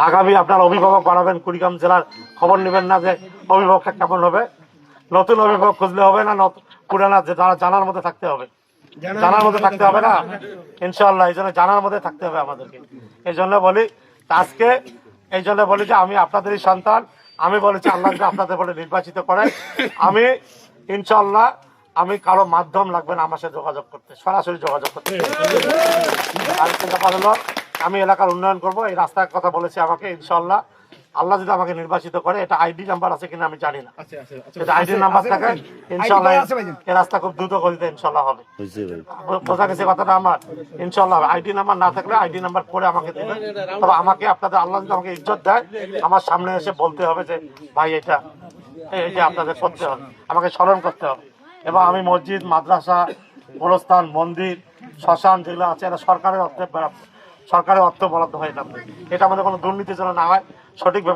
আগামী আপনার অভিভাবক বানাবেন, কুড়িগ্রাম জেলার খবর নেবেন না যে অভিভাবকটা কেমন হবে। নতুন অভিভাবক খুঁজলে হবে না, পুরানা যে তারা জানার মধ্যে থাকতে হবে, জানার মধ্যে থাকতে হবে না ইনশাআল্লাহ। এই জন্য জানার মধ্যে থাকতে হবে আমাদেরকে। এই জন্য বলি আজকে, এই জন্য বলি যে আমি আপনাদেরই সন্তান। আমি বলেছি আল্লাহ যদি আপনাদের বলে নির্বাচিত করেন, আমি ইনশাআল্লাহ আমি কারো মাধ্যম লাগবে না আমার সাথে যোগাযোগ করতে, সরাসরি যোগাযোগ করতে। আর ব্যাপার হলো আমি এলাকার উন্নয়ন করব। এই রাস্তার কথা বলেছি আমাকে, ইনশাআল্লাহ আল্লাহ যদি আমাকে নির্বাচিত করে, এটা আইডি নাম্বার আছে কিনা আমি জানি না, এটা আইডি নাম্বার থাকে ইনশাআল্লাহ এই রাস্তা খুব দ্রুত গতিতে ইনশাআল্লাহ হবে। বোঝা গেছে কথাটা আমার? ইনশাআল্লাহ আইডি নাম্বার না থাকলে আইডি নাম্বার করে আমাকে দেবে। তবে আমাকে আপনাদের আল্লাহ যদি আমাকে ইজ্জত দেয়, আমার সামনে এসে বলতে হবে যে ভাই এটা এইটা আপনাদের করতে হবে, আমাকে স্মরণ করতে হবে। এবং আমি মসজিদ, মাদ্রাসা, গোরস্থান, মন্দির, শ্মশান যেগুলো আছে এটা সরকারের অর্থ বরাদ্দ হয় না। এটা আমাদের কোনো দুর্নীতি যেন না হয়, সঠিকভাবে